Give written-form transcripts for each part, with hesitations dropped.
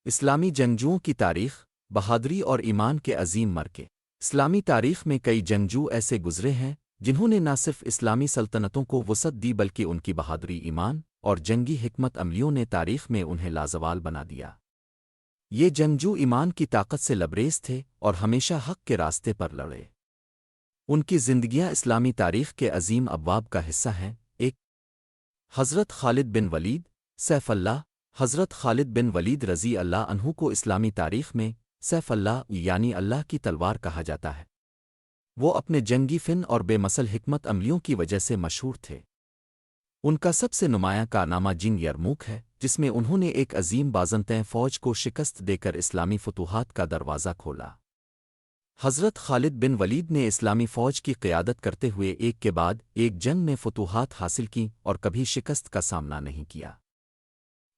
اسلامی جنگجوؤں کی تاریخ بہادری اور ایمان کے عظیم مرکے اسلامی تاریخ میں کئی جنگجو ایسے گزرے ہیں جنہوں نے نہ صرف اسلامی سلطنتوں کو وسعت دی بلکہ ان کی بہادری ایمان اور جنگی حکمت عملیوں نے تاریخ میں انہیں لازوال بنا دیا۔ یہ جنگجو ایمان کی طاقت سے لبریز تھے اور ہمیشہ حق کے راستے پر لڑے۔ ان کی زندگیاں اسلامی تاریخ کے عظیم ابواب کا حصہ ہیں۔ ایک حضرت خالد بن ولید سیف اللہ۔ حضرت خالد بن ولید رضی اللہ عنہ کو اسلامی تاریخ میں سیف اللہ یعنی اللہ کی تلوار کہا جاتا ہے۔ وہ اپنے جنگی فن اور بے مثل حکمت عملیوں کی وجہ سے مشہور تھے۔ ان کا سب سے نمایاں کارنامہ جنگ یرموک ہے، جس میں انہوں نے ایک عظیم بازنطین فوج کو شکست دے کر اسلامی فتوحات کا دروازہ کھولا۔ حضرت خالد بن ولید نے اسلامی فوج کی قیادت کرتے ہوئے ایک کے بعد ایک جنگ میں فتوحات حاصل کیں اور کبھی شکست کا سامنا نہیں کیا۔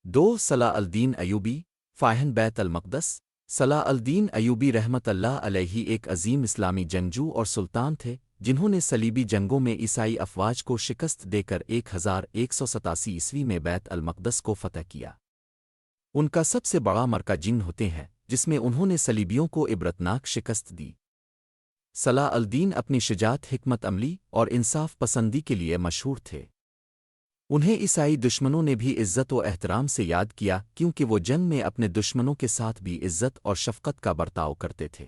دو صلاح الدین ایوبی فاہن بیت المقدس۔ صلاح الدین ایوبی رحمت اللہ علیہ ایک عظیم اسلامی جنگجو اور سلطان تھے جنہوں نے صلیبی جنگوں میں عیسائی افواج کو شکست دے کر 1187 میں بیت المقدس کو فتح کیا۔ ان کا سب سے بڑا مرکہ جنگ ہوتے ہیں جس میں انہوں نے صلیبیوں کو عبرتناک شکست دی۔ صلاح الدین اپنی شجاعت حکمت عملی اور انصاف پسندی کے لیے مشہور تھے۔ انہیں عیسائی دشمنوں نے بھی عزت و احترام سے یاد کیا کیونکہ وہ جنگ میں اپنے دشمنوں کے ساتھ بھی عزت اور شفقت کا برتاؤ کرتے تھے۔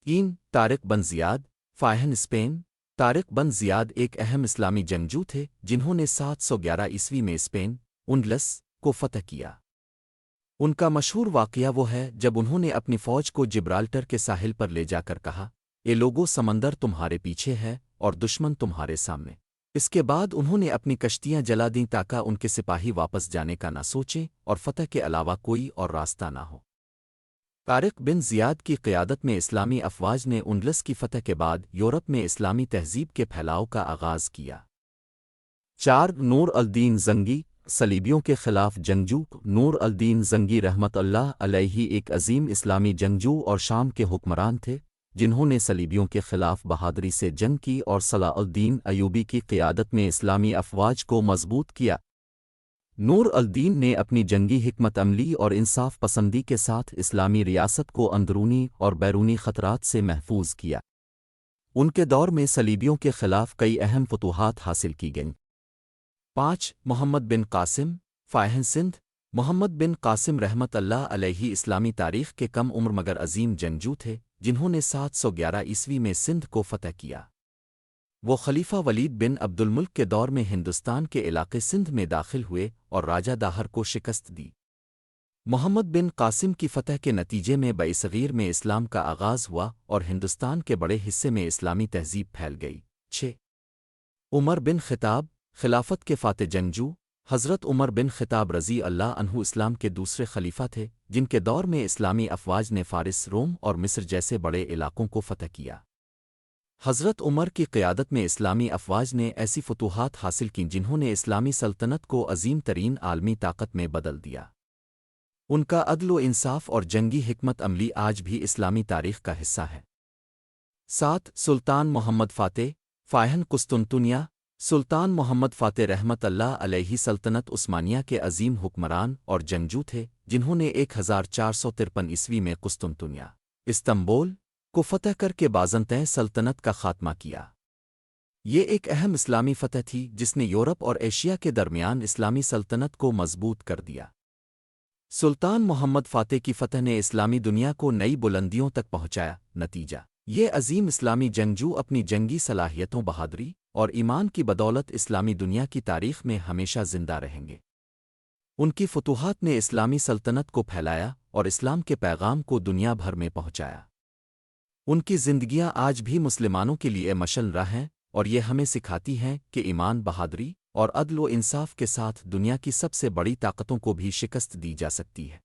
3 طارق بن زیاد فاہن اسپین۔ طارق بن زیاد ایک اہم اسلامی جنگجو تھے جنہوں نے 711 میں اسپین انڈلس کو فتح کیا۔ ان کا مشہور واقعہ وہ ہے جب انہوں نے اپنی فوج کو جبرالٹر کے ساحل پر لے جا کر کہا، اے لوگو، سمندر تمہارے پیچھے ہے اور دشمن تمہارے سامنے۔ اس کے بعد انہوں نے اپنی کشتیاں جلا دیں تاکہ ان کے سپاہی واپس جانے کا نہ سوچیں اور فتح کے علاوہ کوئی اور راستہ نہ ہو۔ طارق بن زیاد کی قیادت میں اسلامی افواج نے انڈلس کی فتح کے بعد یورپ میں اسلامی تہذیب کے پھیلاؤ کا آغاز کیا۔ 4 نور الدین زنگی صلیبیوں کے خلاف جنگجو۔ نور الدین زنگی رحمت اللہ علیہ ایک عظیم اسلامی جنگجو اور شام کے حکمران تھے جنہوں نے صلیبیوں کے خلاف بہادری سے جنگ کی اور صلاح الدین ایوبی کی قیادت میں اسلامی افواج کو مضبوط کیا۔ نور الدین نے اپنی جنگی حکمت عملی اور انصاف پسندی کے ساتھ اسلامی ریاست کو اندرونی اور بیرونی خطرات سے محفوظ کیا۔ ان کے دور میں صلیبیوں کے خلاف کئی اہم فتوحات حاصل کی گئیں۔ 5 محمد بن قاسم فاہن سندھ۔ محمد بن قاسم رحمت اللہ علیہ اسلامی تاریخ کے کم عمر مگر عظیم جنگجو تھے جنہوں نے 711 میں سندھ کو فتح کیا۔ وہ خلیفہ ولید بن عبد الملک کے دور میں ہندوستان کے علاقے سندھ میں داخل ہوئے اور راجہ داہر کو شکست دی۔ محمد بن قاسم کی فتح کے نتیجے میں بعصغیر میں اسلام کا آغاز ہوا اور ہندوستان کے بڑے حصے میں اسلامی تہذیب پھیل گئی۔ 6 عمر بن خطاب خلافت کے فاتح جنگجو۔ حضرت عمر بن خطاب رضی اللہ عنہ اسلام کے دوسرے خلیفہ تھے جن کے دور میں اسلامی افواج نے فارس، روم اور مصر جیسے بڑے علاقوں کو فتح کیا۔ حضرت عمر کی قیادت میں اسلامی افواج نے ایسی فتوحات حاصل کیں جنہوں نے اسلامی سلطنت کو عظیم ترین عالمی طاقت میں بدل دیا۔ ان کا عدل و انصاف اور جنگی حکمت عملی آج بھی اسلامی تاریخ کا حصہ ہے۔ 7 سلطان محمد فاتح فاہن قسطنطنیہ۔ سلطان محمد فاتح رحمت اللہ علیہ سلطنت عثمانیہ کے عظیم حکمران اور جنگجو تھے جنہوں نے 1453 میں قسطنطنیہ استنبول کو فتح کر کے بازنطین سلطنت کا خاتمہ کیا۔ یہ ایک اہم اسلامی فتح تھی جس نے یورپ اور ایشیا کے درمیان اسلامی سلطنت کو مضبوط کر دیا۔ سلطان محمد فاتح کی فتح نے اسلامی دنیا کو نئی بلندیوں تک پہنچایا۔ نتیجہ یہ عظیم اسلامی جنگجو اپنی جنگی صلاحیتوں، بہادری اور ایمان کی بدولت اسلامی دنیا کی تاریخ میں ہمیشہ زندہ رہیں گے۔ ان کی فتوحات نے اسلامی سلطنت کو پھیلایا اور اسلام کے پیغام کو دنیا بھر میں پہنچایا۔ ان کی زندگیاں آج بھی مسلمانوں کے لیے مشعل راہ ہیں اور یہ ہمیں سکھاتی ہیں کہ ایمان، بہادری اور عدل و انصاف کے ساتھ دنیا کی سب سے بڑی طاقتوں کو بھی شکست دی جا سکتی ہے۔